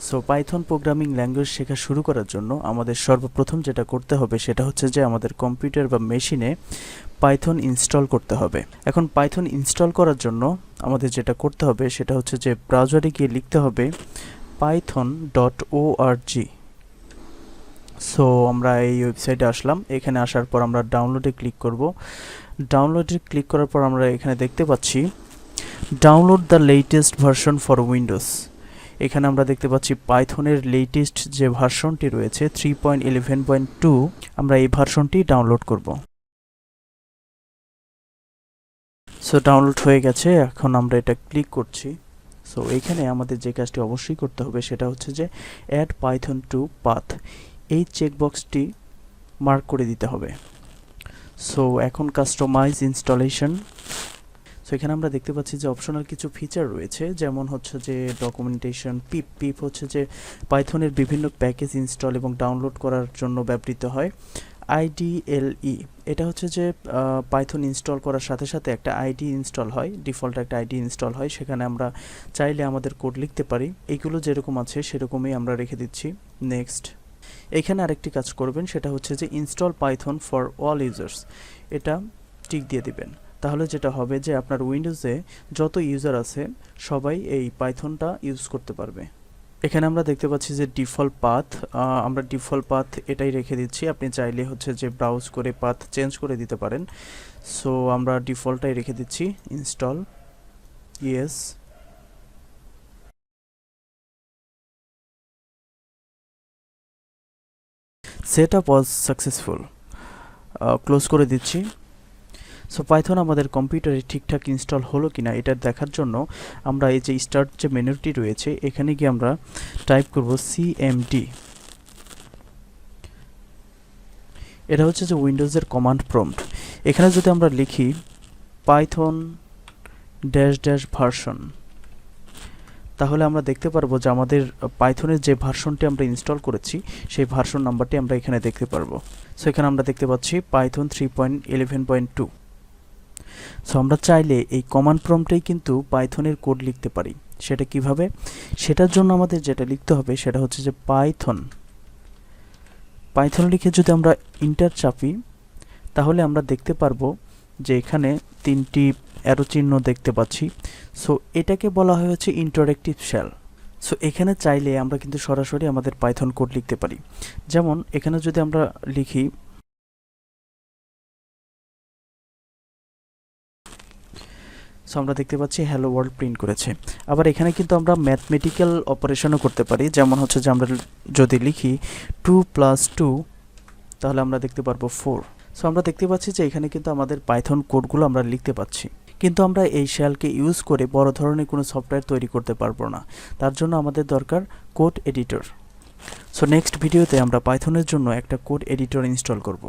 So Python programming language শেখা শুরু করার জন্য আমাদের সর্বপ্রথম যেটা করতে হবে সেটা হচ্ছে যে আমাদের কম্পিউটার বা মেশিনে পাইথন ইনস্টল করতে হবে। এখন পাইথন ইনস্টল করার জন্য আমাদের যেটা করতে হবে সেটা হচ্ছে যে ব্রাউজারে গিয়ে লিখতে হবে python.org। সো আমরা এই ওয়েবসাইটে আসলাম। এখানে আসার পর আমরা ডাউনলোডে ক্লিক করব। ডাউনলোডে ক্লিক করার পর আমরা এখানে দেখতে পাচ্ছি download the latest version for Windows. এখানে আমরা দেখতে পাচ্ছি পাইথনের লেটেস্ট যে ভার্সনটি রয়েছে 3.11.2, আমরা এই ভার্সনটি ডাউনলোড করব। সো ডাউনলোড হয়ে গেছে, এখন আমরা এটা ক্লিক করছি। সো এখানে আমাদের যে কাজটি অবশ্যই করতে হবে সেটা হচ্ছে যে অ্যাড পাইথন টু পাথ, এই চেকবক্সটি মার্ক করে দিতে হবে। সো এখন কাস্টমাইজ ইনস্টলেশন। সো এখানে আমরা দেখতে পাচ্ছি যে অপশনাল কিছু ফিচার রয়েছে, যেমন হচ্ছে যে ডকুমেন্টেশন। পিপ হচ্ছে যে পাইথনের বিভিন্ন প্যাকেজ ইনস্টল এবং ডাউনলোড করার জন্য ব্যবহৃত হয়। IDLE, এটা হচ্ছে যে পাইথন ইনস্টল করার সাথে সাথে একটা আইডি ইনস্টল হয়, ডিফল্ট একটা আইডি ইনস্টল হয়, সেখানে আমরা চাইলে আমাদের কোড লিখতে পারি। এইগুলো যেরকম আছে সেরকমই আমরা রেখে দিচ্ছি। নেক্সট, এখানে আরেকটি কাজ করবেন, সেটা হচ্ছে যে install Python for all users, এটা টিক দিয়ে দিবেন। তাহলে যেটা হবে যে আপনার উইন্ডোজে যত ইউজার আছে সবাই এই পাইথনটা ইউজ করতে পারবে। এখানে আমরা দেখতে পাচ্ছি যে ডিফল্ট পাথ, আমরা ডিফল্ট পাথ এটাই রেখে দিচ্ছি। আপনি চাইলে হচ্ছে যে ব্রাউজ করে পাথ চেঞ্জ করে দিতে পারেন। সো আমরা ডিফল্টটাই রেখে দিচ্ছি। Install, yes. Set up was successful, close করে দিচ্ছি। সো পাইথন আমাদের কম্পিউটারে ঠিকঠাক ইনস্টল হলো কিনা এটা দেখার জন্য আমরা এই যে স্টার্ট যে মেনুটি রয়েছে এখানে গিয়ে আমরা টাইপ করব cmd। এটা হচ্ছে যে উইন্ডোজের কমান্ড প্রম্পট। এখানে যদি আমরা লিখি পাইথন ভার্সন, তাহলে আমরা দেখতে পারবো যে আমাদের পাইথনের যে ভার্সনটি আমরা ইনস্টল করেছি সেই ভার্সন নাম্বারটি আমরা এখানে দেখতে পারবো। সো এখানে আমরা দেখতে পাচ্ছি পাইথন 3.11.2। সো আমরা চাইলে এই কমান্ড প্রম্পটেই কিন্তু পাইথনের কোড লিখতে পারি। সেটা কিভাবে? সেটার জন্য আমাদের যেটা লিখতে হবে সেটা হচ্ছে যে পাইথন লিখে যদি আমরা ইন্টার চাপি তাহলে আমরা দেখতে পারবো যে এখানে তিনটি অ্যারো চিহ্ন দেখতে পাচ্ছি। সো এটাকে বলা হয় হচ্ছে ইন্টারেক্টিভ শেল। সো এখানে চাইলে আমরা কিন্তু সরাসরি আমাদের পাইথন কোড লিখতে পারি। যেমন এখানে যদি আমরা লিখি সো আমরা দেখতে পাচ্ছি হ্যালো ওয়ার্ল্ড প্রিন্ট করেছে। আবার এখানে কিন্তু আমরা ম্যাথমেটিক্যাল অপারেশনও করতে পারি। যেমন হচ্ছে যে আমরা যদি লিখি 2 + 2 তাহলে আমরা দেখতে পারবো 4। সো আমরা দেখতে পাচ্ছি যে এখানে কিন্তু আমাদের পাইথন কোডগুলো আমরা লিখতে পাচ্ছি, কিন্তু আমরা এই শেলকে ইউজ করে বড় ধরনের কোনো সফটওয়্যার তৈরি করতে পারবো না। তার জন্য আমাদের দরকার কোড এডিটর। সো নেক্সট ভিডিওতে আমরা পাইথনের জন্য একটা কোড এডিটর ইনস্টল করব।